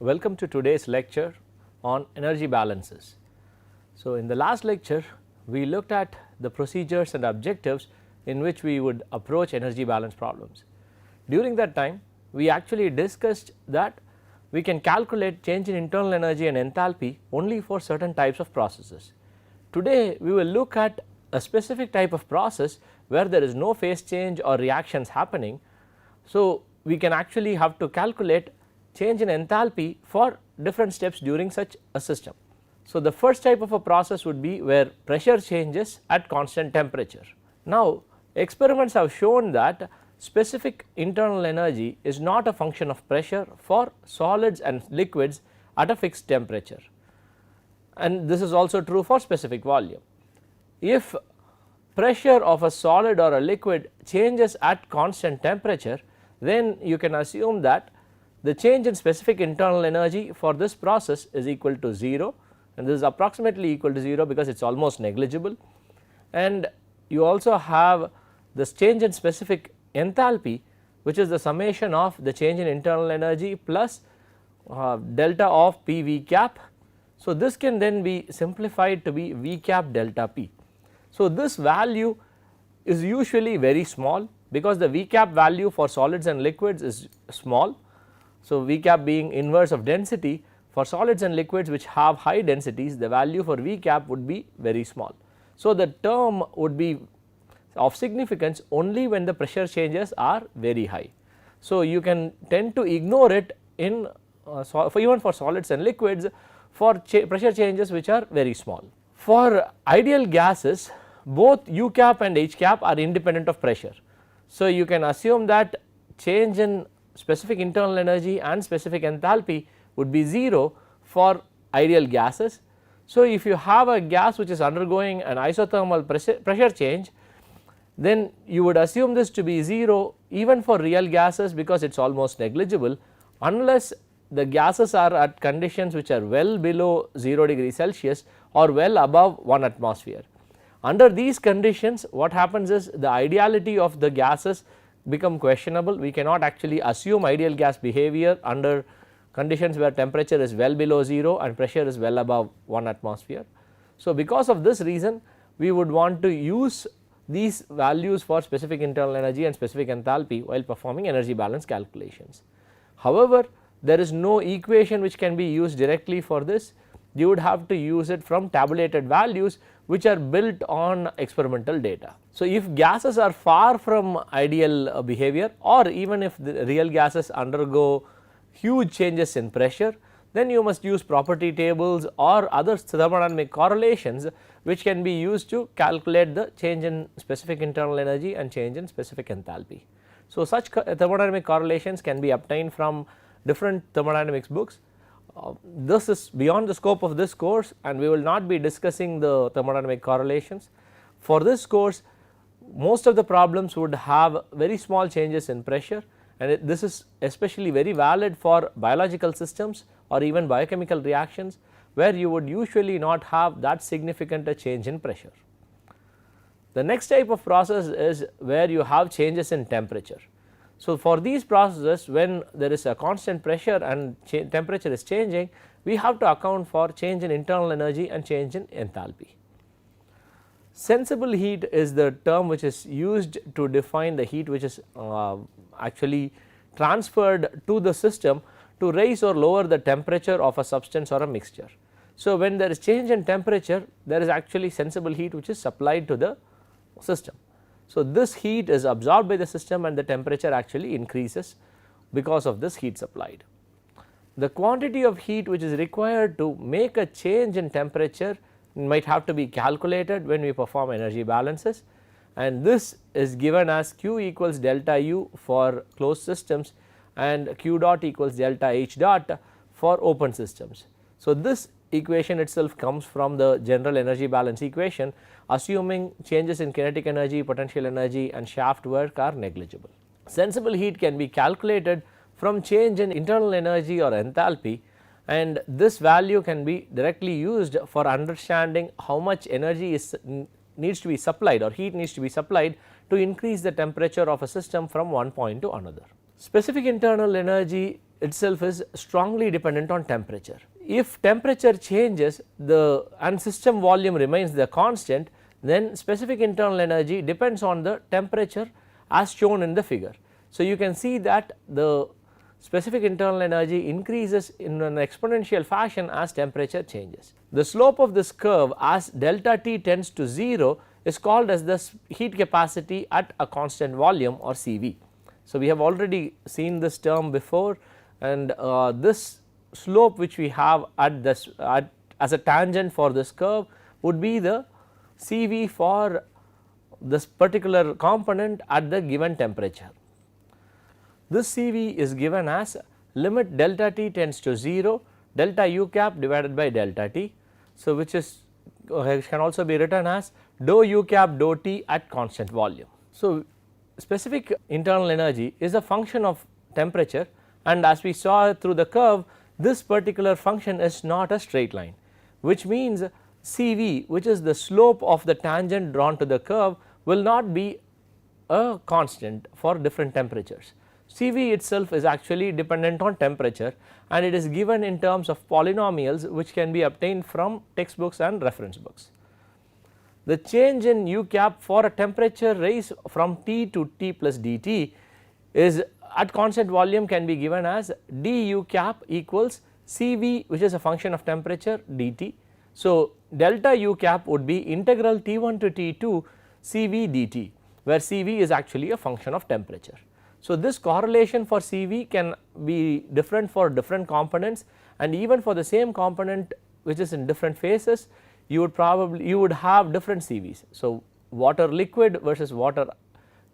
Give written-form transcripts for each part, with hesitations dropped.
Welcome to today's lecture on energy balances. So, in the last lecture we looked at the procedures and objectives in which we would approach energy balance problems. During that time we actually discussed that we can calculate change in internal energy and enthalpy only for certain types of processes. Today we will look at a specific type of process where there is no phase change or reactions happening. So, we can actually have to calculate change in enthalpy for different steps during such a system. So, the first type of a process would be where pressure changes at constant temperature. Now, experiments have shown that specific internal energy is not a function of pressure for solids and liquids at a fixed temperature, and this is also true for specific volume. If pressure of a solid or a liquid changes at constant temperature, then you can assume that the change in specific internal energy for this process is equal to 0, and this is approximately equal to 0 because it is almost negligible. And you also have this change in specific enthalpy, which is the summation of the change in internal energy plus delta of P V cap. So, this can then be simplified to be V cap delta P. So, this value is usually very small because the V cap value for solids and liquids is small. So, V cap being inverse of density, for solids and liquids which have high densities, the value for V cap would be very small. So, the term would be of significance only when the pressure changes are very high. So, you can tend to ignore it in even for solids and liquids for pressure changes which are very small. For ideal gases, both U cap and H cap are independent of pressure. So, you can assume that change in specific internal energy and specific enthalpy would be 0 for ideal gases. So, if you have a gas which is undergoing an isothermal pressure change, then you would assume this to be 0 even for real gases because it is almost negligible, unless the gases are at conditions which are well below 0 degree Celsius or well above 1 atmosphere. Under these conditions, what happens is the ideality of the gases become questionable. We cannot actually assume ideal gas behavior under conditions where temperature is well below 0 and pressure is well above 1 atmosphere. So, because of this reason we would want to use these values for specific internal energy and specific enthalpy while performing energy balance calculations. However, there is no equation which can be used directly for this. You would have to use it from tabulated values which are built on experimental data. So, if gases are far from ideal behavior, or even if the real gases undergo huge changes in pressure, then you must use property tables or other thermodynamic correlations which can be used to calculate the change in specific internal energy and change in specific enthalpy. So, such thermodynamic correlations can be obtained from different thermodynamics books. This is beyond the scope of this course and we will not be discussing the thermodynamic correlations. For this course, most of the problems would have very small changes in pressure, and this is especially very valid for biological systems or even biochemical reactions where you would usually not have that significant a change in pressure. The next type of process is where you have changes in temperature. So, for these processes, when there is a constant pressure and temperature is changing, we have to account for change in internal energy and change in enthalpy. Sensible heat is the term which is used to define the heat which is actually transferred to the system to raise or lower the temperature of a substance or a mixture. So, when there is change in temperature, there is actually sensible heat which is supplied to the system. So, this heat is absorbed by the system and the temperature actually increases because of this heat supplied. The quantity of heat which is required to make a change in temperature might have to be calculated when we perform energy balances, and this is given as Q equals delta U for closed systems and Q dot equals delta H dot for open systems. So, this equation itself comes from the general energy balance equation, assuming changes in kinetic energy, potential energy and shaft work are negligible. Sensible heat can be calculated from change in internal energy or enthalpy, and this value can be directly used for understanding how much energy needs to be supplied or heat needs to be supplied to increase the temperature of a system from one point to another. Specific internal energy itself is strongly dependent on temperature. If temperature changes and system volume remains the constant, then specific internal energy depends on the temperature as shown in the figure. So, you can see that the specific internal energy increases in an exponential fashion as temperature changes. The slope of this curve as delta T tends to 0 is called as the heat capacity at a constant volume or CV. So, we have already seen this term before, and this slope which we have as a tangent for this curve would be the CV for this particular component at the given temperature. This CV is given as limit delta T tends to 0 delta U cap divided by delta T. So, which is can also be written as dou U cap dou T at constant volume. So, specific internal energy is a function of temperature, and as we saw through the curve, this particular function is not a straight line, which means CV, which is the slope of the tangent drawn to the curve, will not be a constant for different temperatures. CV itself is actually dependent on temperature, and it is given in terms of polynomials which can be obtained from textbooks and reference books. The change in U cap for a temperature raise from T to T plus dt is at constant volume can be given as du cap equals CV, which is a function of temperature, dt. So, delta U cap would be integral T1 to T2 CV dt, where CV is actually a function of temperature. So, this correlation for CV can be different for different components, and even for the same component which is in different phases, you would have different CVs. So, water liquid versus water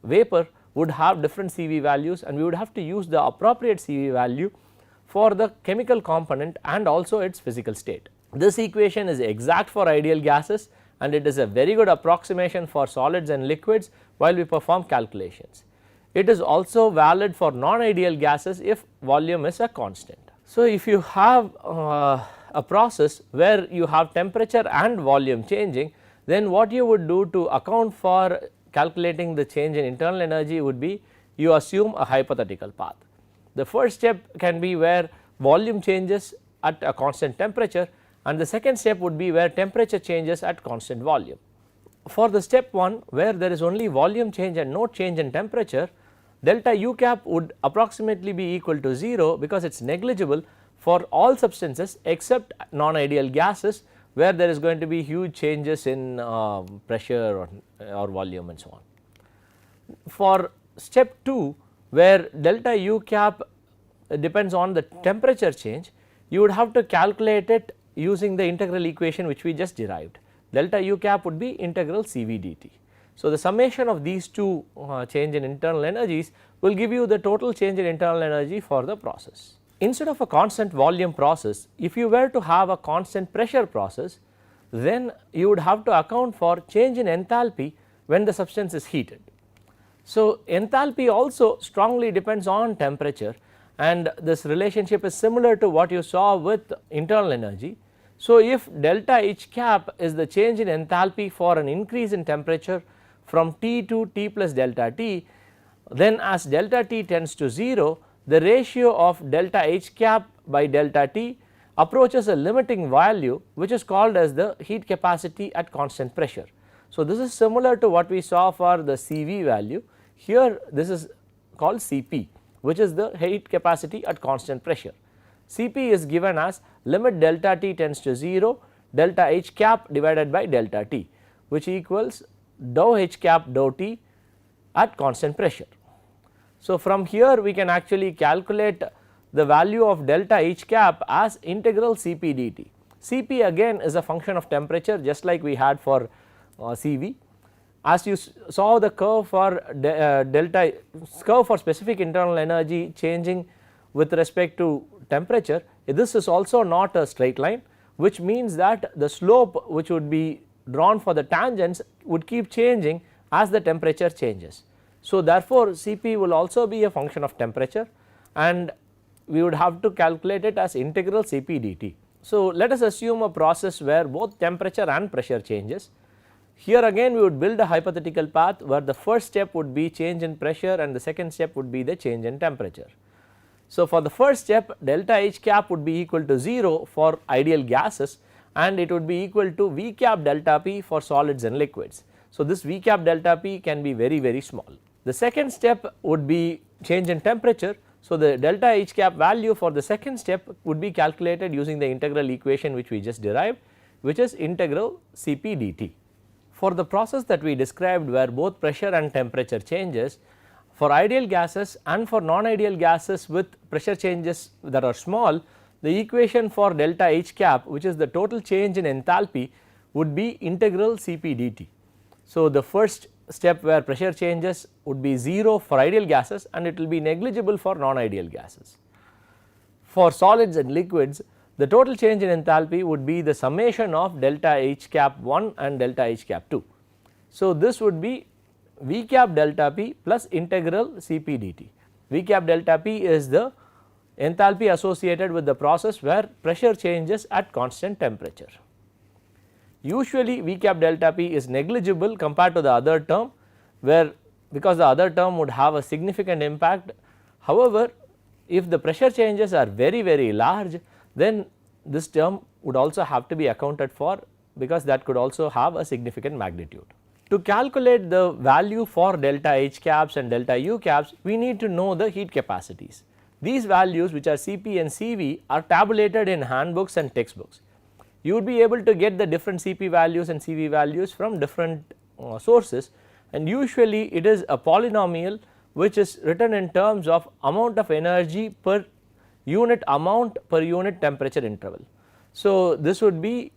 vapor would have different CV values, and we would have to use the appropriate CV value for the chemical component and also its physical state. This equation is exact for ideal gases, and it is a very good approximation for solids and liquids while we perform calculations. It is also valid for non-ideal gases if volume is a constant. So, if you have a process where you have temperature and volume changing, then what you would do to account for calculating the change in internal energy would be you assume a hypothetical path. The first step can be where volume changes at a constant temperature, and the second step would be where temperature changes at constant volume. For the step 1, where there is only volume change and no change in temperature, delta U cap would approximately be equal to 0 because it is negligible for all substances except non-ideal gases, where there is going to be huge changes in pressure or volume and so on. For step 2, where delta U cap depends on the temperature change, you would have to calculate it using the integral equation which we just derived. Delta U cap would be integral CV dt. So, the summation of these two change in internal energies will give you the total change in internal energy for the process. Instead of a constant volume process, if you were to have a constant pressure process, then you would have to account for change in enthalpy when the substance is heated. So, enthalpy also strongly depends on temperature, and this relationship is similar to what you saw with internal energy. So, if delta H cap is the change in enthalpy for an increase in temperature from T to T plus delta T, then as delta T tends to 0, the ratio of delta H cap by delta T approaches a limiting value which is called as the heat capacity at constant pressure. So, this is similar to what we saw for the CV value. Here this is called Cp, which is the heat capacity at constant pressure. Cp is given as limit delta T tends to 0 delta H cap divided by delta T, which equals dou H cap dou T at constant pressure. So, from here we can actually calculate the value of delta H cap as integral Cp dt. Cp again is a function of temperature, just like we had for Cv. As you saw the curve for curve for specific internal energy changing with respect to temperature, this is also not a straight line, which means that the slope which would be drawn for the tangents would keep changing as the temperature changes. So, therefore, Cp will also be a function of temperature, and we would have to calculate it as integral Cp dt. So, let us assume a process where both temperature and pressure changes. Here again we would build a hypothetical path where the first step would be change in pressure and the second step would be the change in temperature. So, for the first step delta H cap would be equal to 0 for ideal gases and it would be equal to V cap delta P for solids and liquids. So, this V cap delta P can be very small. The second step would be change in temperature. So, the delta H cap value for the second step would be calculated using the integral equation which we just derived, which is integral Cp dt. For the process that we described where both pressure and temperature changes, for ideal gases and for non-ideal gases with pressure changes that are small, the equation for delta H cap, which is the total change in enthalpy, would be integral Cp dt. So, the first step where pressure changes would be 0 for ideal gases and it will be negligible for non-ideal gases. For solids and liquids, the total change in enthalpy would be the summation of delta H cap 1 and delta H cap 2. So, this would be V cap delta P plus integral Cp dt. V cap delta P is the enthalpy associated with the process where pressure changes at constant temperature. Usually V cap delta P is negligible compared to the other term, where because the other term would have a significant impact. However, if the pressure changes are very large, then this term would also have to be accounted for, because that could also have a significant magnitude. To calculate the value for delta H caps and delta U caps, we need to know the heat capacities. These values, which are Cp and Cv, are tabulated in handbooks and textbooks. You would be able to get the different Cp values and Cv values from different sources, and usually it is a polynomial which is written in terms of amount of energy per unit amount per unit temperature interval. So, this would be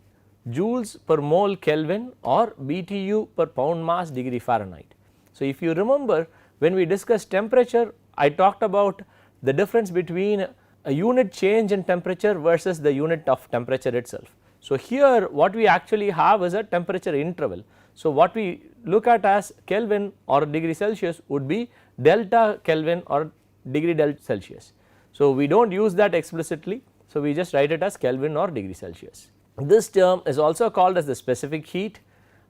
joules per mole Kelvin or BTU per pound mass degree Fahrenheit. So, if you remember, when we discussed temperature, I talked about the difference between a unit change in temperature versus the unit of temperature itself. So, here what we actually have is a temperature interval. So, what we look at as Kelvin or degree Celsius would be delta Kelvin or degree delta Celsius. So, we do not use that explicitly. So, we just write it as Kelvin or degree Celsius. This term is also called as the specific heat,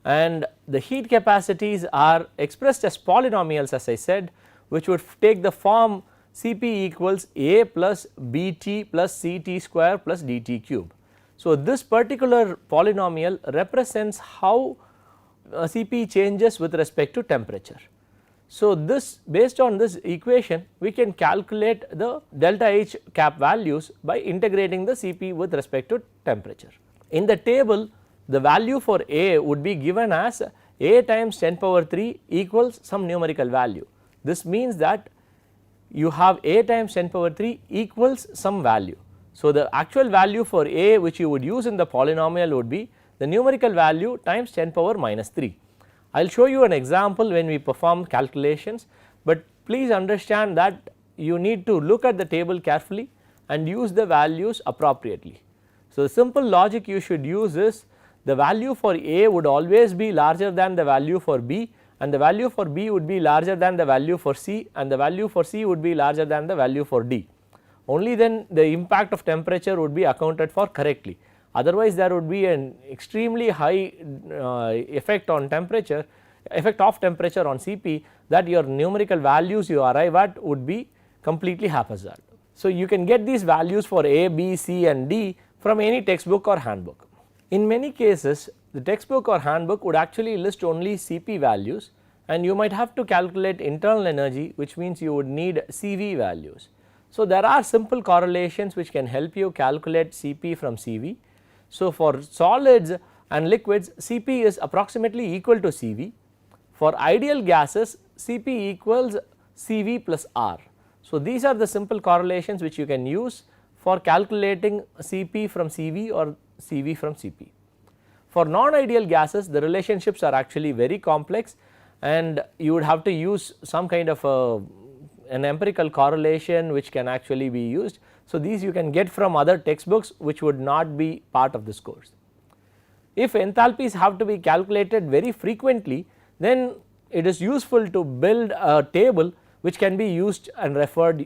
and the heat capacities are expressed as polynomials, as I said, which would take the form Cp equals A plus Bt plus Ct square plus dt cube. So, this particular polynomial represents how Cp changes with respect to temperature. So, this based on this equation we can calculate the delta H cap values by integrating the Cp with respect to temperature. In the table, the value for A would be given as A times 10 power 3 equals some numerical value. This means that you have A times 10 power 3 equals some value. So, the actual value for A which you would use in the polynomial would be the numerical value times 10 power minus 3. I will show you an example when we perform calculations, but please understand that you need to look at the table carefully and use the values appropriately. So, the simple logic you should use is the value for A would always be larger than the value for B, and the value for B would be larger than the value for C, and the value for C would be larger than the value for D. Only then the impact of temperature would be accounted for correctly. Otherwise, there would be an extremely high effect on temperature, effect of temperature on Cp, that your numerical values you arrive at would be completely haphazard. So, you can get these values for A, B, C and D from any textbook or handbook. In many cases, the textbook or handbook would actually list only Cp values, and you might have to calculate internal energy, which means you would need Cv values. So, there are simple correlations which can help you calculate Cp from Cv. So, for solids and liquids, Cp is approximately equal to Cv. For ideal gases, Cp equals Cv plus R. So, these are the simple correlations which you can use for calculating Cp from Cv or Cv from Cp. For non-ideal gases, the relationships are actually very complex, and you would have to use some kind of an empirical correlation which can actually be used. So, these you can get from other textbooks which would not be part of this course. If enthalpies have to be calculated very frequently, then it is useful to build a table which can be used and referred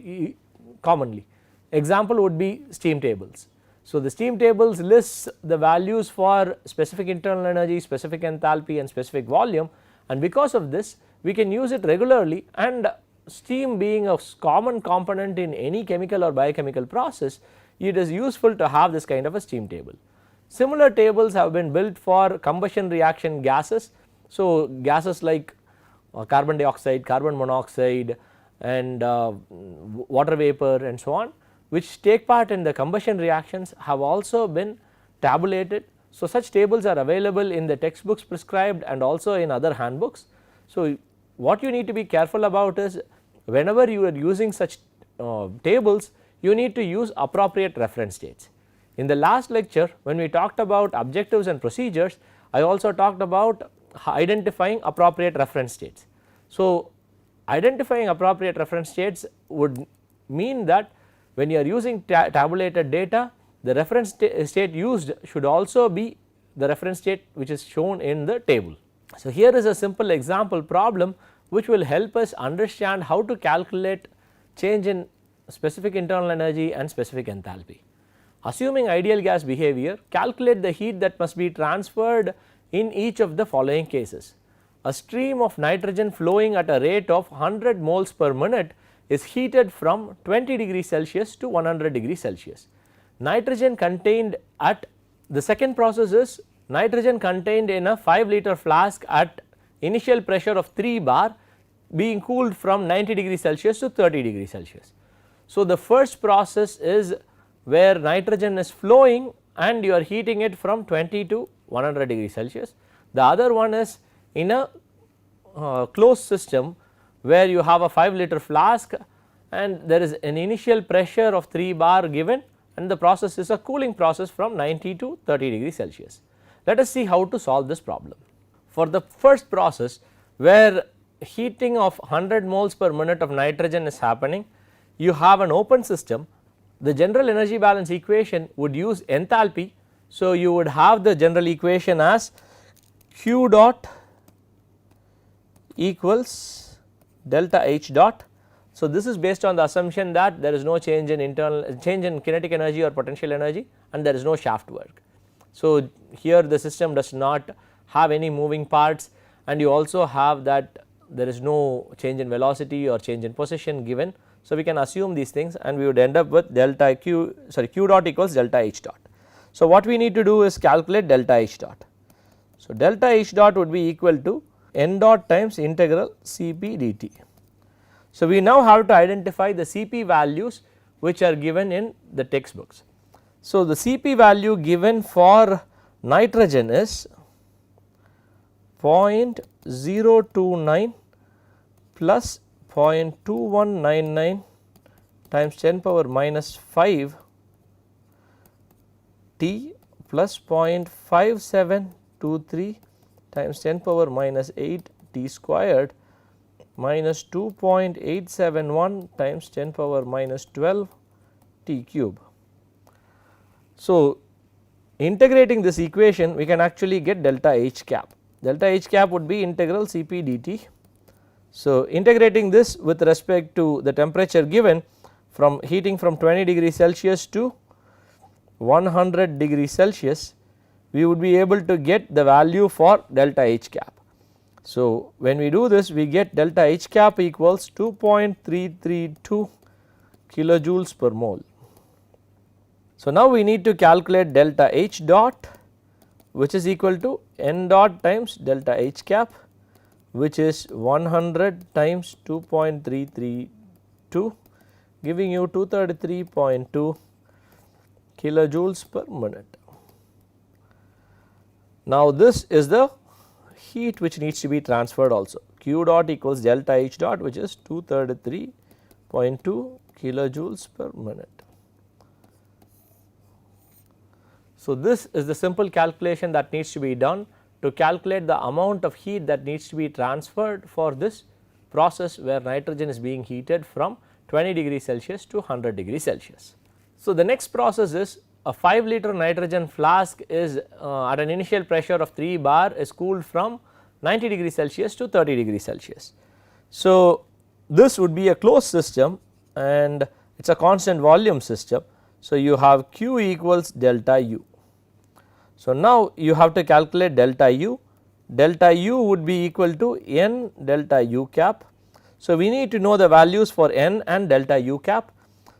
commonly. Example would be steam tables. So, the steam tables lists the values for specific internal energy, specific enthalpy and specific volume, and because of this we can use it regularly and steam being a common component in any chemical or biochemical process, it is useful to have this kind of a steam table. Similar tables have been built for combustion reaction gases. So, gases like carbon dioxide, carbon monoxide and water vapor and so on, which take part in the combustion reactions, have also been tabulated. So, such tables are available in the textbooks prescribed and also in other handbooks. So, what you need to be careful about is whenever you are using such tables, you need to use appropriate reference dates. In the last lecture, when we talked about objectives and procedures, I also talked about identifying appropriate reference dates. So, identifying appropriate reference dates would mean that when you are using tabulated data, the reference state used should also be the reference state which is shown in the table. So, here is a simple example problem which will help us understand how to calculate change in specific internal energy and specific enthalpy. Assuming ideal gas behavior, calculate the heat that must be transferred in each of the following cases. A stream of nitrogen flowing at a rate of 100 moles per minute is heated from 20 degrees Celsius to 100 degrees Celsius. Nitrogen contained at the second process is nitrogen contained in a 5 liter flask at initial pressure of 3 bar being cooled from 90 degrees Celsius to 30 degrees Celsius. So, the first process is where nitrogen is flowing and you are heating it from 20 to 100 degrees Celsius. The other one is in a closed system where you have a 5 liter flask and there is an initial pressure of 3 bar given and the process is a cooling process from 90 to 30 degrees Celsius. Let us see how to solve this problem. For the first process where heating of 100 moles per minute of nitrogen is happening, you have an open system. The general energy balance equation would use enthalpy. So, you would have the general equation as Q dot equals delta H dot. So, this is based on the assumption that there is no change in kinetic energy or potential energy and there is no shaft work. So, here the system does not have any moving parts and you also have that there is no change in velocity or change in position given. So, we can assume these things and we would end up with Q dot equals delta H dot. So, what we need to do is calculate delta H dot. So, delta H dot would be equal to n dot times integral Cp dt. So, we now have to identify the Cp values which are given in the textbooks. So, the Cp value given for nitrogen is 0.029 plus 0.2199 times 10 power minus 5 T plus 0.5723 times 10 power minus 8 T squared minus 2.871 times 10 power minus 12 T cube. So, integrating this equation we can actually get delta H cap. Delta H cap would be integral Cp dt. So, integrating this with respect to the temperature given from heating from 20 degrees Celsius to 100 degrees Celsius, we would be able to get the value for delta H cap. So, when we do this we get delta H cap equals 2.332 kilojoules per mole. So, now we need to calculate delta H dot which is equal to n dot times delta H cap, which is 100 times 2.332 giving you 233.2 kilojoules per minute. Now, this is the heat which needs to be transferred also. Q dot equals delta H dot which is 233.2 kilojoules per minute. So, this is the simple calculation that needs to be done to calculate the amount of heat that needs to be transferred for this process where nitrogen is being heated from 20 degrees Celsius to 100 degrees Celsius. So, the next process is a 5 liter nitrogen flask is at an initial pressure of 3 bar is cooled from 90 degrees Celsius to 30 degrees Celsius. So, this would be a closed system and it is a constant volume system. So, you have Q equals delta U. So, now you have to calculate delta U. Delta U would be equal to n delta U cap. So, we need to know the values for n and delta u cap.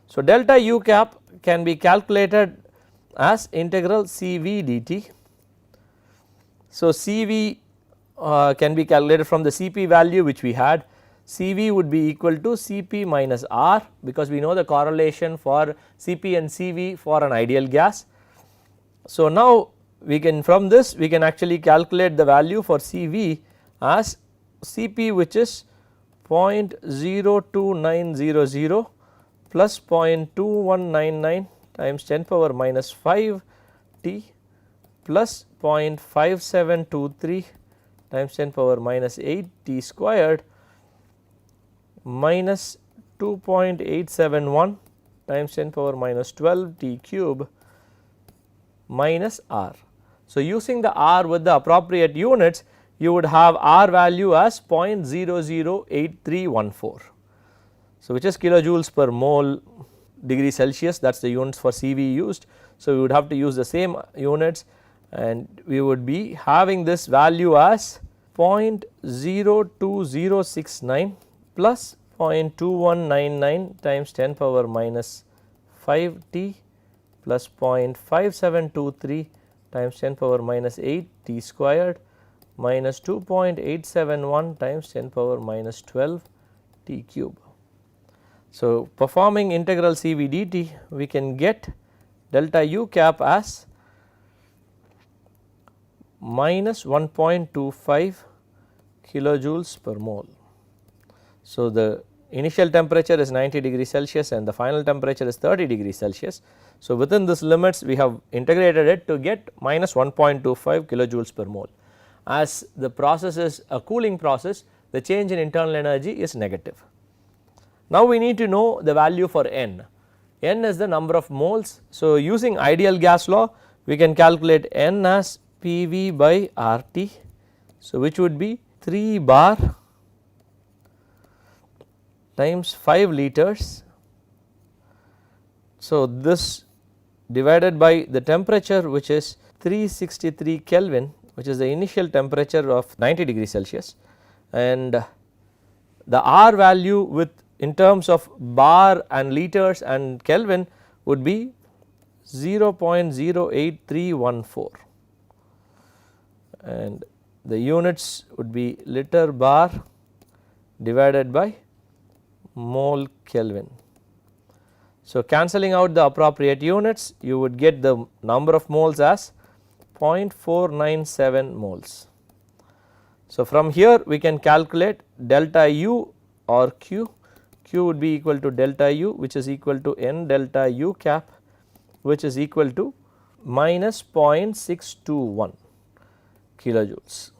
So, delta u cap can be calculated as integral Cv dt. So, Cv can be calculated from the Cp value which we had. Cv would be equal to Cp minus R, because we know the correlation for Cp and Cv for an ideal gas. So, now we can, from this we can actually calculate the value for Cv as Cp, which is 0.02900 plus 0.2199 times 10 power minus 5 T plus 0.5723 times 10 power minus 8 T squared minus 2.871 times 10 power minus 12 T cube minus R. So, using the R with the appropriate units, you would have R value as 0.008314. So, which is kilojoules per mole degree Celsius, that is the units for Cv used. So, we would have to use the same units, and we would be having this value as 0.02069 plus 0.2199 times 10 power minus 5 T plus 0.5723 times 10 power minus 8 T squared minus 2.871 times 10 power minus 12 T cube. So, performing integral Cv dt, we can get delta u cap as minus 1.25 kilojoules per mole. So, the initial temperature is 90 degrees Celsius and the final temperature is 30 degrees Celsius. So, within this limits we have integrated it to get minus 1.25 kilojoules per mole. As the process is a cooling process, the change in internal energy is negative. Now, we need to know the value for n. N is the number of moles. So, using ideal gas law, we can calculate n as PV by RT. So, which would be 3 bar times 5 liters. So, this divided by the temperature, which is 363 Kelvin, which is the initial temperature of 90 degrees Celsius, and the R value with in terms of bar and liters and Kelvin would be 0.08314, and the units would be liter bar divided by mole Kelvin. So, cancelling out the appropriate units, you would get the number of moles as 0.497 moles. So, from here we can calculate delta U or Q. Q would be equal to delta U, which is equal to N delta U cap, which is equal to minus 0.621 kilojoules.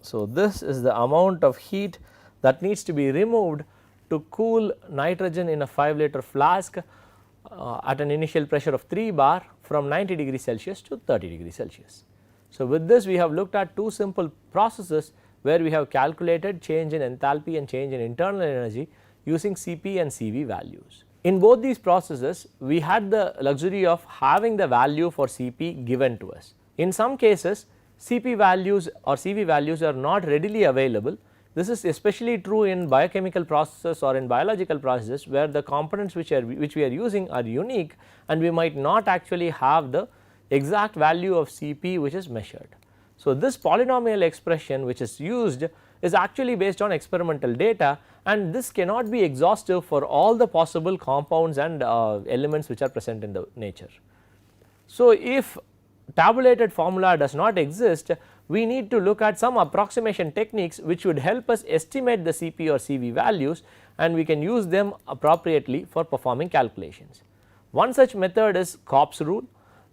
So, this is the amount of heat that needs to be removed to cool nitrogen in a 5 liter flask at an initial pressure of 3 bar from 90 degrees Celsius to 30 degrees Celsius. So, with this we have looked at two simple processes where we have calculated change in enthalpy and change in internal energy using Cp and Cv values. In both these processes, we had the luxury of having the value for Cp given to us. In some cases, Cp values or Cv values are not readily available. This is especially true in biochemical processes or in biological processes, where the components which we are using are unique, and we might not actually have the exact value of Cp which is measured. So, this polynomial expression which is used is actually based on experimental data, and this cannot be exhaustive for all the possible compounds and elements which are present in the nature. So, if tabulated formula does not exist, we need to look at some approximation techniques which would help us estimate the Cp or Cv values, and we can use them appropriately for performing calculations. One such method is Kopp's rule.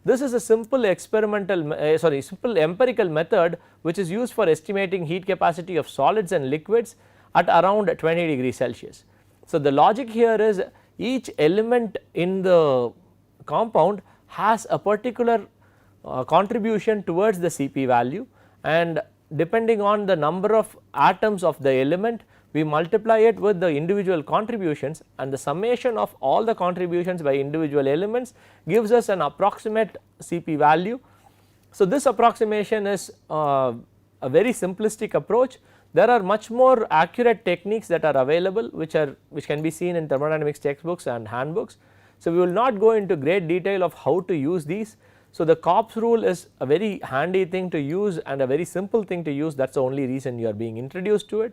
This is a simple simple empirical method which is used for estimating heat capacity of solids and liquids at around 20 degrees Celsius. So, the logic here is each element in the compound has a particular contribution towards the Cp value, and depending on the number of atoms of the element, we multiply it with the individual contributions, and the summation of all the contributions by individual elements gives us an approximate Cp value. So, this approximation is a very simplistic approach. There are much more accurate techniques that are available which can be seen in thermodynamics textbooks and handbooks. So, we will not go into great detail of how to use these. So, the COPS rule is a very handy thing to use and a very simple thing to use, that is the only reason you are being introduced to it.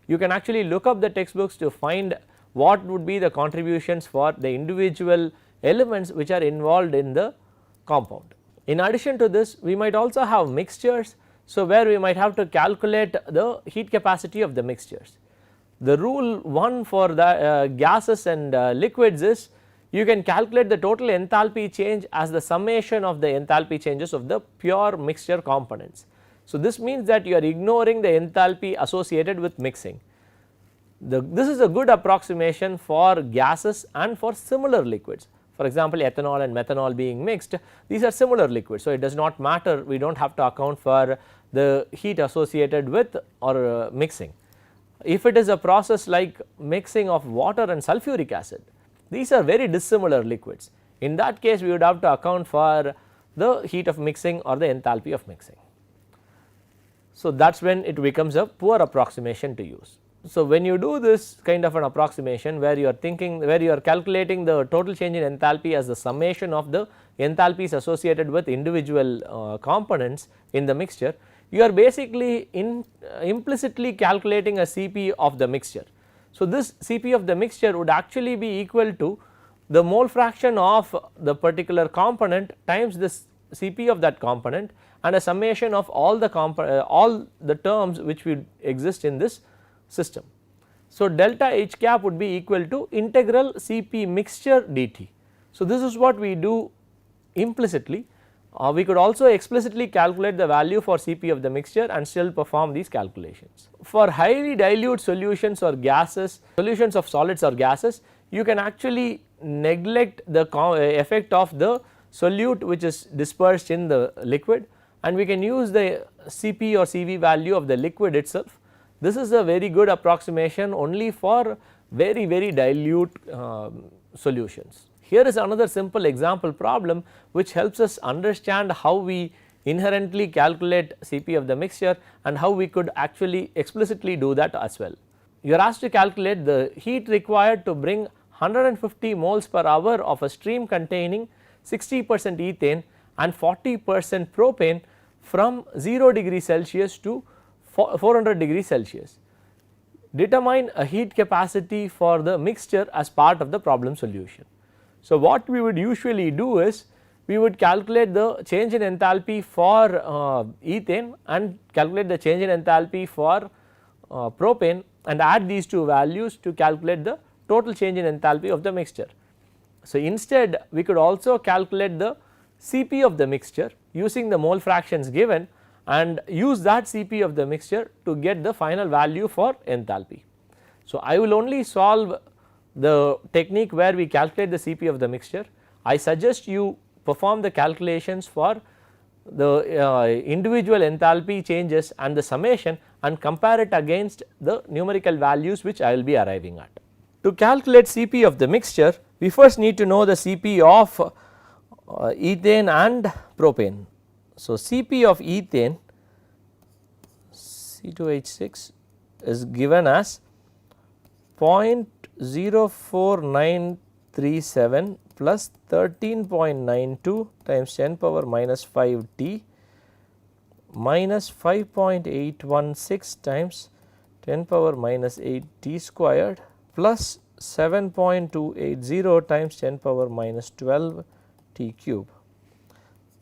You can actually look up the textbooks to find what would be the contributions for the individual elements which are involved in the compound. In addition to this, we might also have mixtures. So, where we might have to calculate the heat capacity of the mixtures. The rule 1 for the gases and liquids is you can calculate the total enthalpy change as the summation of the enthalpy changes of the pure mixture components. So, this means that you are ignoring the enthalpy associated with mixing. This is a good approximation for gases and for similar liquids. For example, ethanol and methanol being mixed, these are similar liquids. So, it does not matter, we do not have to account for the heat associated with or mixing. If it is a process like mixing of water and sulfuric acid, these are very dissimilar liquids. In that case, we would have to account for the heat of mixing or the enthalpy of mixing. So, that is when it becomes a poor approximation to use. So, when you do this kind of an approximation where you are calculating the total change in enthalpy as the summation of the enthalpies associated with individual components in the mixture, you are basically implicitly calculating a Cp of the mixture. So, this Cp of the mixture would actually be equal to the mole fraction of the particular component times this Cp of that component and a summation of all the terms which would exist in this system. So, delta H cap would be equal to integral Cp mixture dt. So, this is what we do implicitly. We could also explicitly calculate the value for Cp of the mixture and still perform these calculations. For highly dilute solutions or gases, solutions of solids or gases, you can actually neglect the effect of the solute which is dispersed in the liquid, and we can use the Cp or Cv value of the liquid itself. This is a very good approximation only for very dilute solutions. Here is another simple example problem which helps us understand how we inherently calculate Cp of the mixture and how we could actually explicitly do that as well. You are asked to calculate the heat required to bring 150 moles per hour of a stream containing 60% ethane and 40% propane from 0 degree Celsius to 400 degrees Celsius. Determine a heat capacity for the mixture as part of the problem solution. So, what we would usually do is we would calculate the change in enthalpy for ethane and calculate the change in enthalpy for propane and add these two values to calculate the total change in enthalpy of the mixture. So, instead we could also calculate the Cp of the mixture using the mole fractions given and use that Cp of the mixture to get the final value for enthalpy. So, I will only solve the technique where we calculate the Cp of the mixture. I suggest you perform the calculations for the individual enthalpy changes and the summation and compare it against the numerical values which I will be arriving at. To calculate Cp of the mixture, we first need to know the Cp of ethane and propane. So, Cp of ethane C2H6 is given as 0.04937 plus 13.92 times 10 power minus 5 T minus 5.816 times 10 power minus 8 T squared plus 7.280 times 10 power minus 12 T cube.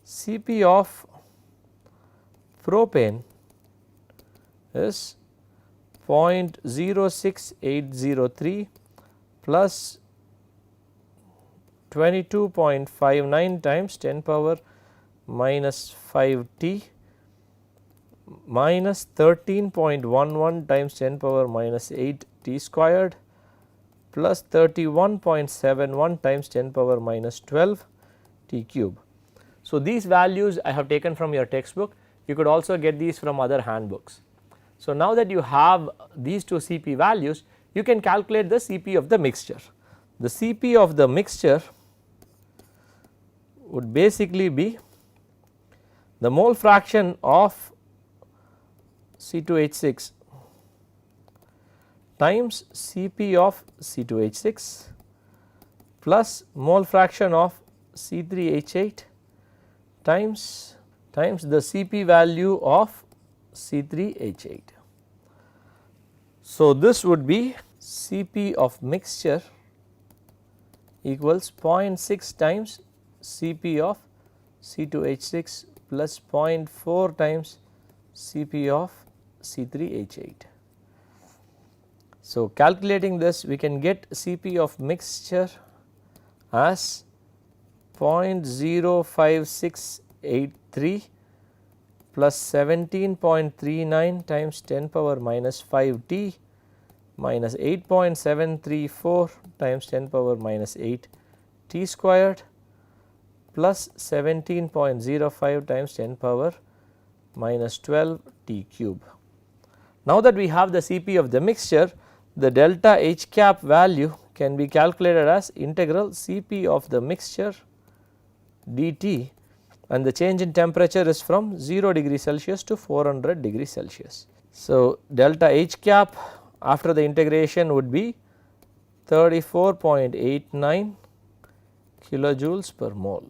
Cp of propane is 0.06803 plus 22.59 times 10 power minus 5 T minus 13.11 times 10 power minus 8 T squared plus 31.71 times 10 power minus 12 T cube. So, these values I have taken from your textbook, you could also get these from other handbooks. So, now that you have these two Cp values, you can calculate the Cp of the mixture. The Cp of the mixture would basically be the mole fraction of C2H6 times Cp of C2H6 plus mole fraction of C3H8 times the Cp value of C3H8. So, this would be Cp of mixture equals 0.6 times Cp of C2H6 plus 0.4 times Cp of C3H8. So, calculating this, we can get Cp of mixture as 0.05683 plus 17.39 times 10 power minus 5 t minus 8.734 times 10 power minus 8 t squared plus 17.05 times 10 power minus 12 t cube. Now that we have the Cp of the mixture, the delta H cap value can be calculated as integral Cp of the mixture dt, and the change in temperature is from 0 degree Celsius to 400 degree Celsius. So, delta H cap after the integration would be 34.89 kilojoules per mole.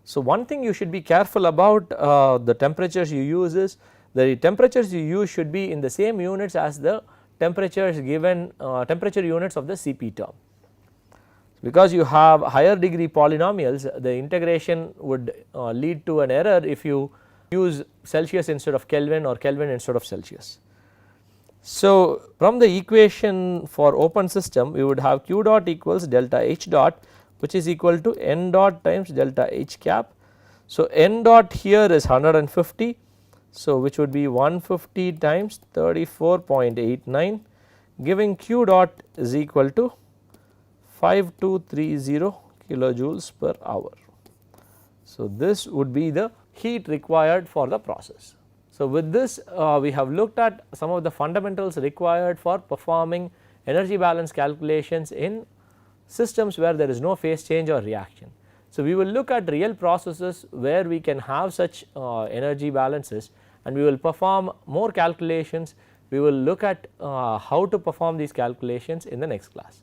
So, one thing you should be careful about the temperatures you use is the temperatures you use should be in the same units as the temperatures given temperature units of the Cp term. Because you have higher degree polynomials, the integration would lead to an error if you use Celsius instead of Kelvin or Kelvin instead of Celsius. So, from the equation for open system, we would have q dot equals delta H dot, which is equal to n dot times delta H cap. So, n dot here is 150, so which would be 150 times 34.89, giving q dot is equal to 5230 kilojoules per hour. So, this would be the heat required for the process. So, with this we have looked at some of the fundamentals required for performing energy balance calculations in systems where there is no phase change or reaction. So, we will look at real processes where we can have such energy balances, and we will perform more calculations. We will look at how to perform these calculations in the next class.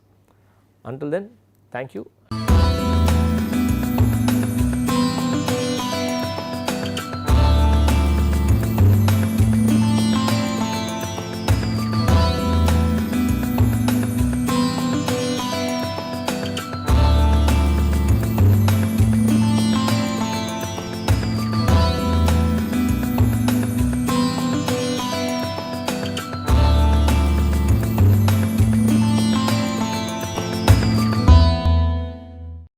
Until then, thank you.